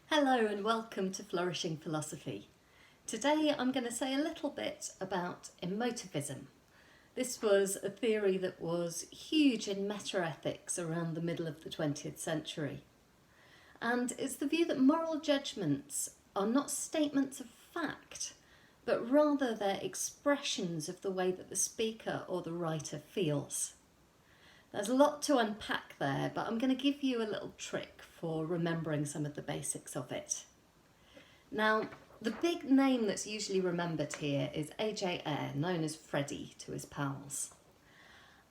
Hello and welcome to Flourishing Philosophy. Today I'm going to say a little bit about emotivism. This was a theory that was huge in metaethics around the middle of the 20th century. And it's the view that moral judgments are not statements of fact, but rather they're expressions of the way that the speaker or the writer feels. There's a lot to unpack there, but I'm going to give you a little trick for remembering some of the basics of it. Now, the big name that's usually remembered here is A.J. Ayer, known as Freddie to his pals.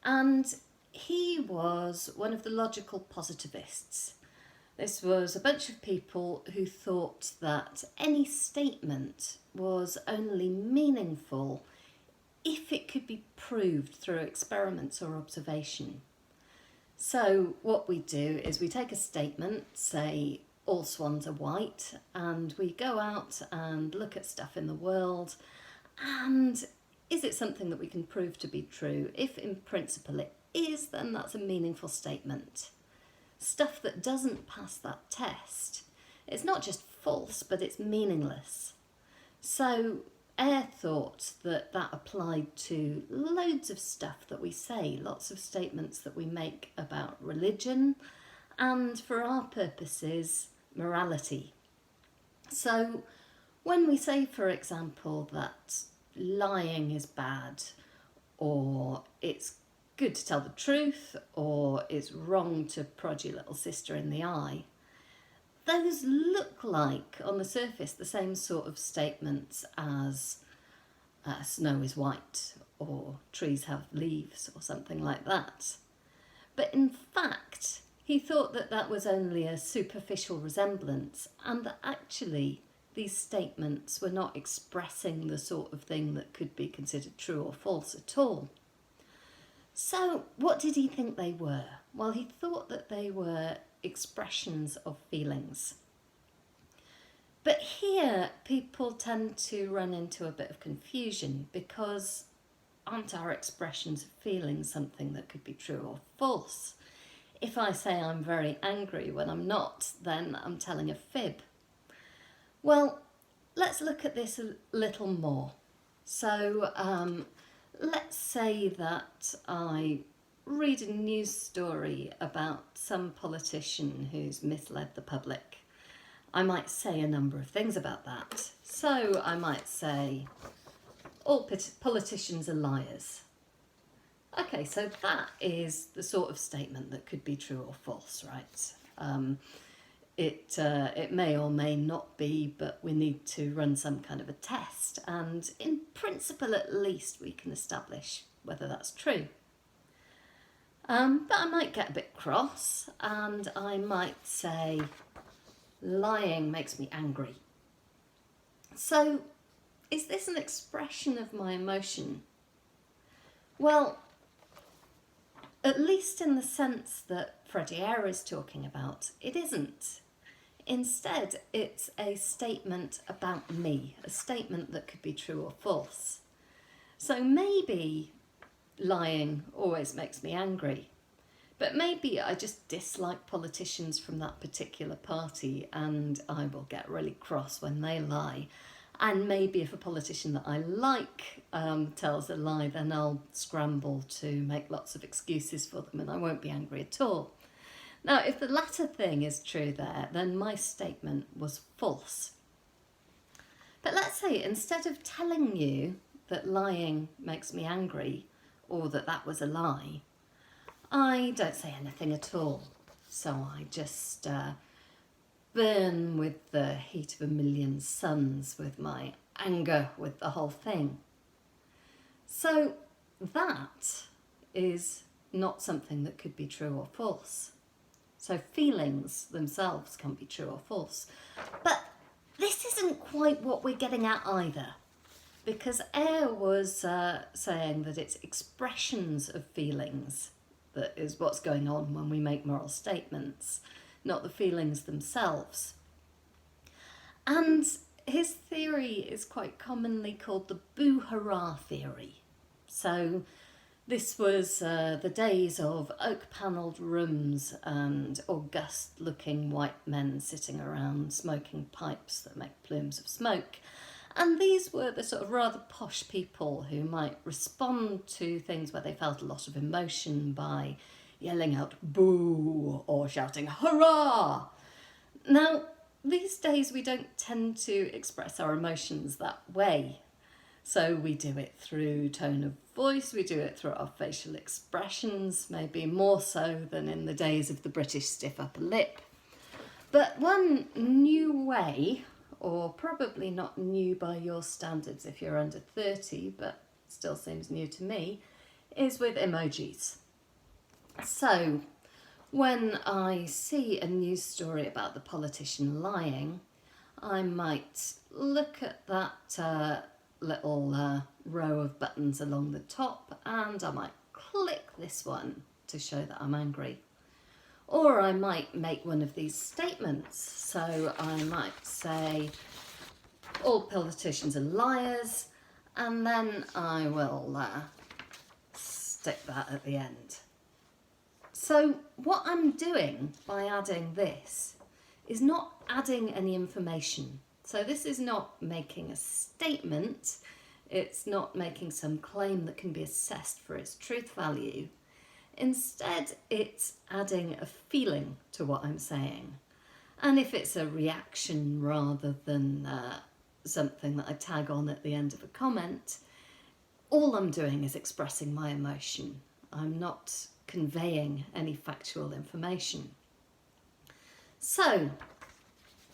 And he was one of the logical positivists. This was a bunch of people who thought that any statement was only meaningful if it could be proved through experiments or observation. So what we do is we take a statement, say all swans are white, and we go out and look at stuff in the world, and is it something that we can prove to be true? If in principle it is, then that's a meaningful statement. Stuff that doesn't pass that test, it's not just false, but it's meaningless. So Ayer thought that that applied to loads of stuff that we say, lots of statements that we make about religion, and for our purposes, morality. So when we say, for example, that lying is bad, or it's good to tell the truth, or it's wrong to prod your little sister in the eye, those look like, on the surface, the same sort of statements as snow is white or trees have leaves or something like that. But in fact, he thought that that was only a superficial resemblance and that actually these statements were not expressing the sort of thing that could be considered true or false at all. So what did he think they were? Well, he thought that they were expressions of feelings. But here people tend to run into a bit of confusion because aren't our expressions of feelings something that could be true or false? If I say I'm very angry when I'm not, then I'm telling a fib. Well, let's look at this a little more. So let's say that I read a news story about some politician who's misled the public. I might say a number of things about that. So I might say, all politicians are liars. Okay, so that is the sort of statement that could be true or false, right? It may or may not be, but we need to run some kind of a test. And in principle, at least, we can establish whether that's true. But I might get a bit cross and I might say, lying makes me angry. So, is this an expression of my emotion? Well, at least in the sense that Freddie Ayer is talking about, it isn't. Instead, it's a statement about me, a statement that could be true or false. So maybe lying always makes me angry, but maybe I just dislike politicians from that particular party and I will get really cross when they lie. And maybe if a politician that I like tells a lie, then I'll scramble to make lots of excuses for them and I won't be angry at all. Now, if the latter thing is true there, then my statement was false. But let's say instead of telling you that lying makes me angry or that that was a lie, I don't say anything at all. So I just burn with the heat of a million suns, with my anger, with the whole thing. So that is not something that could be true or false. So feelings themselves can be true or false. But this isn't quite what we're getting at either, because Ayer was saying that it's expressions of feelings that is what's going on when we make moral statements, not the feelings themselves. And his theory is quite commonly called the boo-hurrah theory. So This was the days of oak-panelled rooms and august-looking white men sitting around smoking pipes that make plumes of smoke. And these were the sort of rather posh people who might respond to things where they felt a lot of emotion by yelling out boo or shouting hurrah. Now, these days we don't tend to express our emotions that way. So we do it through tone of voice, we do it through our facial expressions, maybe more so than in the days of the British stiff upper lip. But one new way, or probably not new by your standards if you're under 30, but still seems new to me, is with emojis. So when I see a news story about the politician lying, I might look at that little row of buttons along the top, and I might click this one to show that I'm angry. Or I might make one of these statements. So I might say, all politicians are liars, and then I will stick that at the end. So what I'm doing by adding this is not adding any information. So this is not making a statement, it's not making some claim that can be assessed for its truth value. Instead, it's adding a feeling to what I'm saying. And if it's a reaction rather than something that I tag on at the end of a comment, all I'm doing is expressing my emotion. I'm not conveying any factual information. So,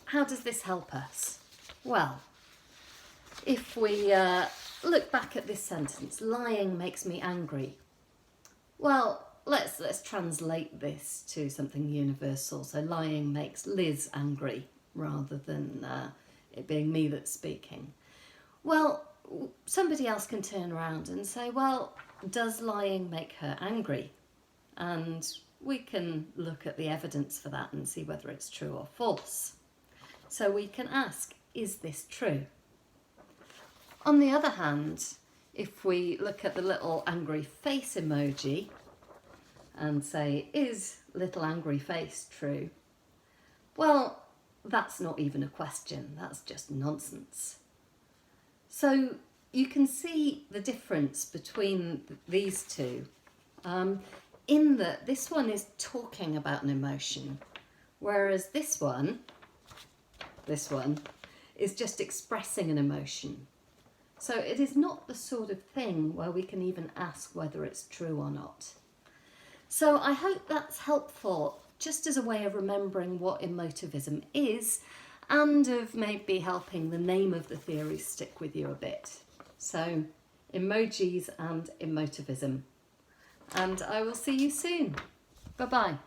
how does this help us? Well, if we look back at this sentence, lying makes me angry. Well, let's translate this to something universal. So lying makes Liz angry rather than it being me that's speaking. Well, somebody else can turn around and say, well, does lying make her angry? And we can look at the evidence for that and see whether it's true or false. So we can ask, is this true? On the other hand, if we look at the little angry face emoji and say, is little angry face true? Well, that's not even a question, that's just nonsense. So you can see the difference between these two in that this one is talking about an emotion, whereas this one is just expressing an emotion. So it is not the sort of thing where we can even ask whether it's true or not. So I hope that's helpful, just as a way of remembering what emotivism is and of maybe helping the name of the theory stick with you a bit. So, emojis and emotivism. And I will see you soon. Bye-bye.